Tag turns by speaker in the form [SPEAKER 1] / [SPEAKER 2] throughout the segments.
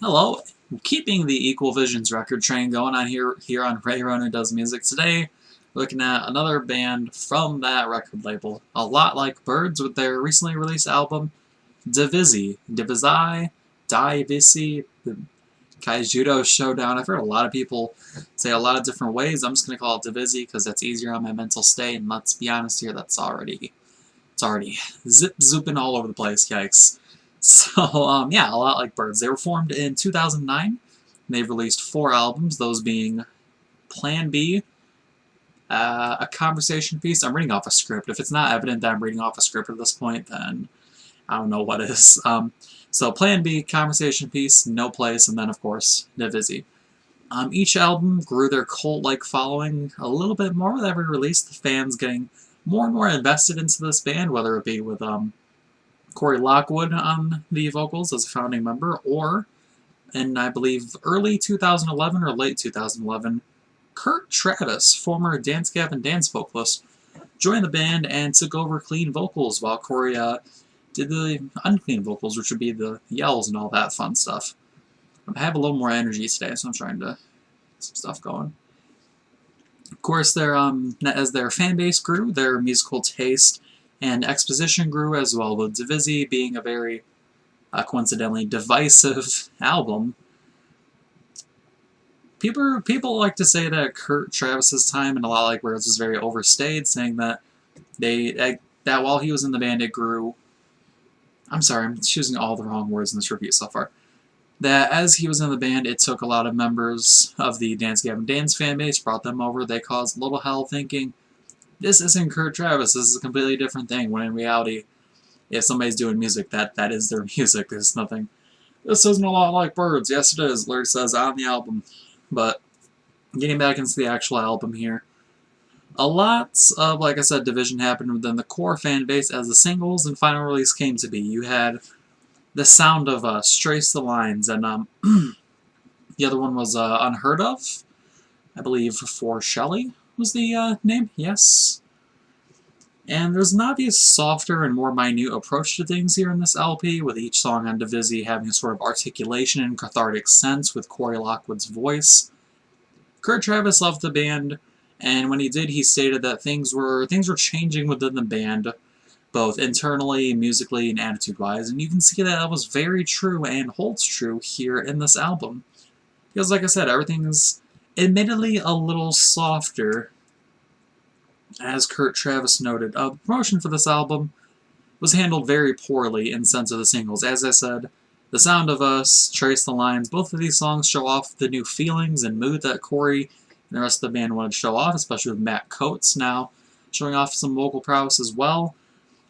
[SPEAKER 1] Hello, keeping the Equal Visions record train going on here on Ray Runner Does Music today. Looking at another band from that record label, a lot like Birds with their recently released album Divisi, Divisi, Kaijudo Showdown. I've heard a lot of people say a lot of different ways. I'm just gonna call it Divisi because that's easier on my mental state. And let's be honest here, it's already zip zooping all over the place. Yikes. So, yeah, a lot like Birds. They were formed in 2009. They've released 4 albums, those being Plan B, A Conversation Piece. I'm reading off a script. If it's not evident that I'm reading off a script at this point, then I don't know what is. So Plan B, Conversation Piece, No Place, and then, of course, Divisi. Each album grew their cult-like following a little bit more with every release, the fans getting more and more invested into this band, whether it be with Corey Lockwood on the vocals as a founding member, or in, I believe, early 2011 or late 2011, Kurt Travis, former Dance Gavin Dance vocalist, joined the band and took over clean vocals while Corey did the unclean vocals, which would be the yells and all that fun stuff. I have a little more energy today, so I'm trying to get some stuff going. Of course, as their fan base grew, their musical taste and exposition grew as well, with Divisi being a very, coincidentally, divisive album. People like to say that Kurt Travis's time in A Lot Like Birds was very overstayed, saying that that while he was in the band it grew. I'm sorry, I'm choosing all the wrong words in this review so far. That as he was in the band, it took a lot of members of the Dance Gavin Dance fan base, brought them over, they caused a little hell thinking, this isn't Kurt Travis, this is a completely different thing, when in reality, if somebody's doing music, that is their music. There's nothing, this isn't A Lot Like Birds. Yes, it is, Larry says on the album. But getting back into the actual album here, a lot of, like I said, division happened within the core fan base as the singles and final release came to be. You had The Sound of Us, Trace the Lines, and the other one was Unheard Of, I believe, for Shelley was the name, yes. And there's an obvious softer and more minute approach to things here in this LP, with each song on Divisi having a sort of articulation and cathartic sense with Corey Lockwood's voice. Kurt Travis left the band, and when he did, he stated that things were changing within the band, both internally, musically, and attitude-wise, and you can see that was very true and holds true here in this album. Because, like I said, everything is admittedly a little softer, as Kurt Travis noted. The promotion for this album was handled very poorly in sense of the singles. As I said, The Sound of Us, Trace the Lines, both of these songs show off the new feelings and mood that Corey and the rest of the band wanted to show off, especially with Matt Coates now showing off some vocal prowess as well.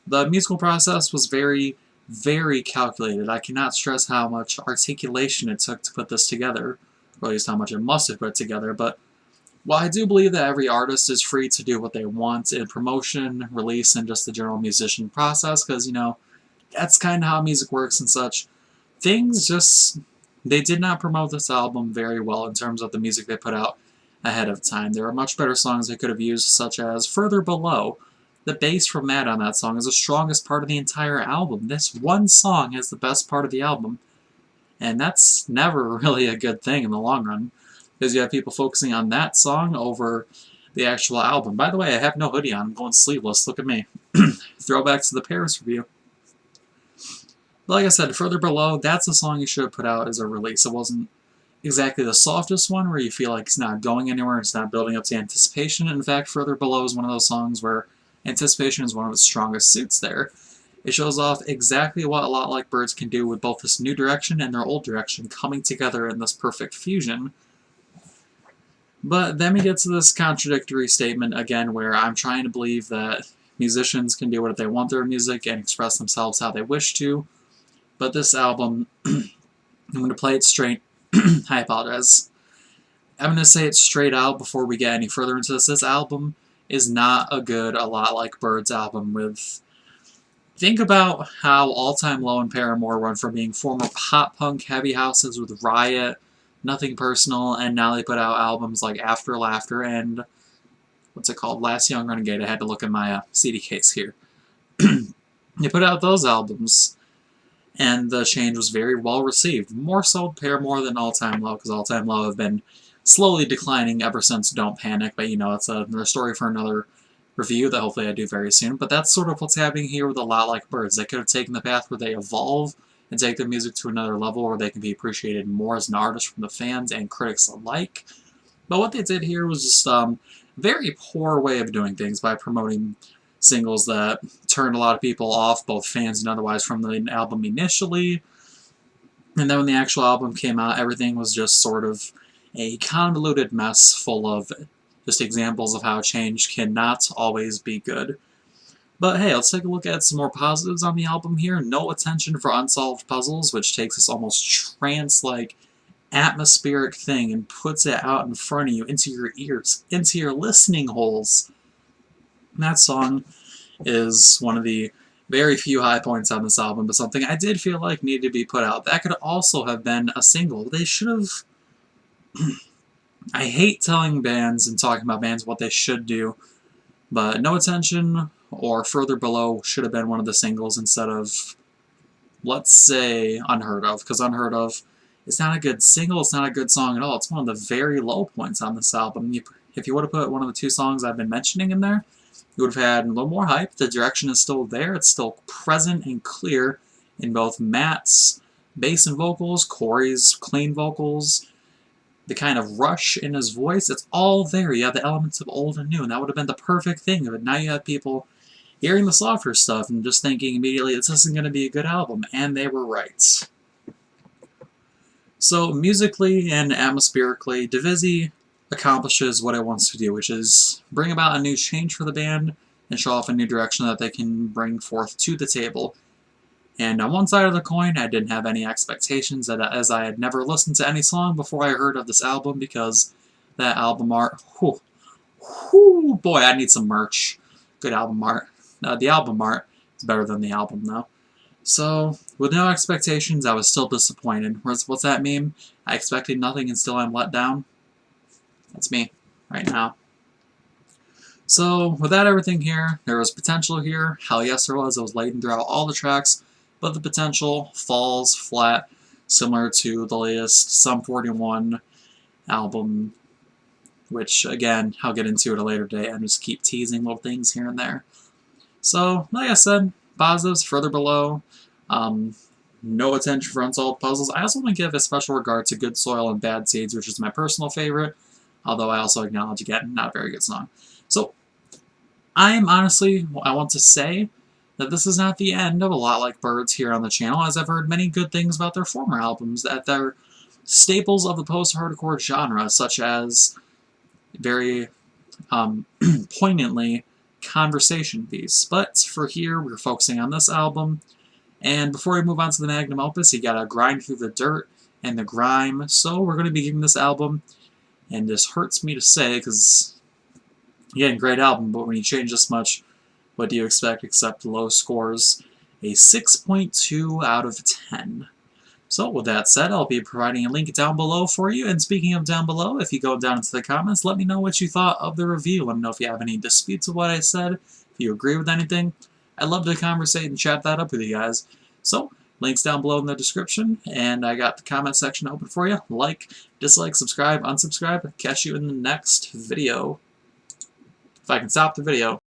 [SPEAKER 1] The musical process was very, very calculated. I cannot stress how much articulation it took to put this together, or at least how much it must have put together, but while I do believe that every artist is free to do what they want in promotion, release, and just the general musician process, because, you know, that's kind of how music works and such, things just, they did not promote this album very well in terms of the music they put out ahead of time. There are much better songs they could have used, such as Further Below. The bass from Matt on that song is the strongest part of the entire album. This one song is the best part of the album, and that's never really a good thing in the long run, because you have people focusing on that song over the actual album. By the way, I have no hoodie on. I'm going sleeveless. Look at me. Throwback to the Paris review. But like I said, Further Below, that's a song you should have put out as a release. It wasn't exactly the softest one where you feel like it's not going anywhere, it's not building up to anticipation. In fact, Further Below is one of those songs where anticipation is one of its strongest suits there. It shows off exactly what A Lot Like Birds can do with both this new direction and their old direction coming together in this perfect fusion. But then we get to this contradictory statement again where I'm trying to believe that musicians can do what they want their music and express themselves how they wish to. But this album, I'm going to play it straight. I apologize. I'm going to say it straight out before we get any further into this. This album is not a good A Lot Like Birds album with... Think about how All Time Low and Paramore went from being former pop-punk heavy houses with Riot, Nothing Personal, and now they put out albums like After Laughter and, what's it called, Last Young Renegade. I had to look at my CD case here. They put out those albums, and the change was very well received. More so Paramore than All Time Low, because All Time Low have been slowly declining ever since Don't Panic, but you know, it's another story for another review that hopefully I do very soon. But that's sort of what's happening here with A Lot Like Birds. They could have taken the path where they evolve and take their music to another level where they can be appreciated more as an artist from the fans and critics alike. But what they did here was just very poor way of doing things by promoting singles that turned a lot of people off, both fans and otherwise, from the album initially. And then when the actual album came out, everything was just sort of a convoluted mess full of just examples of how change cannot always be good. But hey, let's take a look at some more positives on the album here. No attention for unsolved puzzles, which takes this almost trance-like atmospheric thing and puts it out in front of you, into your ears, into your listening holes. And that song is one of the very few high points on this album, but something I did feel like needed to be put out. That could also have been a single. They should have... I hate telling bands and talking about bands what they should do, but No Attention or Further Below should have been one of the singles instead of, let's say, Unheard Of, because Unheard Of is not a good single, it's not a good song at all. It's one of the very low points on this album. If you would have put one of the two songs I've been mentioning in there, you would have had a little more hype. The direction is still there, it's still present and clear in both Matt's bass and vocals, Corey's clean vocals, the kind of rush in his voice, it's all there. You have the elements of old and new, and that would have been the perfect thing. But now you have people hearing the softer stuff and just thinking immediately, this isn't going to be a good album, and they were right. So, musically and atmospherically, Divisi accomplishes what it wants to do, which is bring about a new change for the band and show off a new direction that they can bring forth to the table. And on one side of the coin, I didn't have any expectations, as I had never listened to any song before I heard of this album, because that album art, boy, I need some merch. Good album art. The album art is better than the album, though. So, with no expectations, I was still disappointed. What's that mean? I expected nothing and still I'm let down? That's me, right now. So, without everything here, there was potential here. Hell yes there was. It was laden throughout all the tracks. But the potential falls flat, similar to the latest Sum 41 album, which, again, I'll get into at a later date. I just keep teasing little things here and there. So, like I said, positives, Further Below, no attention for unsolved puzzles. I also want to give a special regard to Good Soil and Bad Seeds, which is my personal favorite, although I also acknowledge, again, not a very good song. So, I want to say that this is not the end of A Lot Like Birds here on the channel, as I've heard many good things about their former albums, that they're staples of the post-hardcore genre, such as, very poignantly, Conversation Piece. But for here, we're focusing on this album, and before we move on to the magnum opus, you gotta grind through the dirt and the grime, so we're going to be giving this album, and this hurts me to say, because, again, great album, but when you change this much, what do you expect except low scores? A 6.2 out of 10. So with that said, I'll be providing a link down below for you. And speaking of down below, if you go down into the comments, let me know what you thought of the review. Let me know if you have any disputes with what I said, if you agree with anything. I'd love to conversate and chat that up with you guys. So, links down below in the description, and I got the comment section open for you. Like, dislike, subscribe, unsubscribe. Catch you in the next video. If I can stop the video.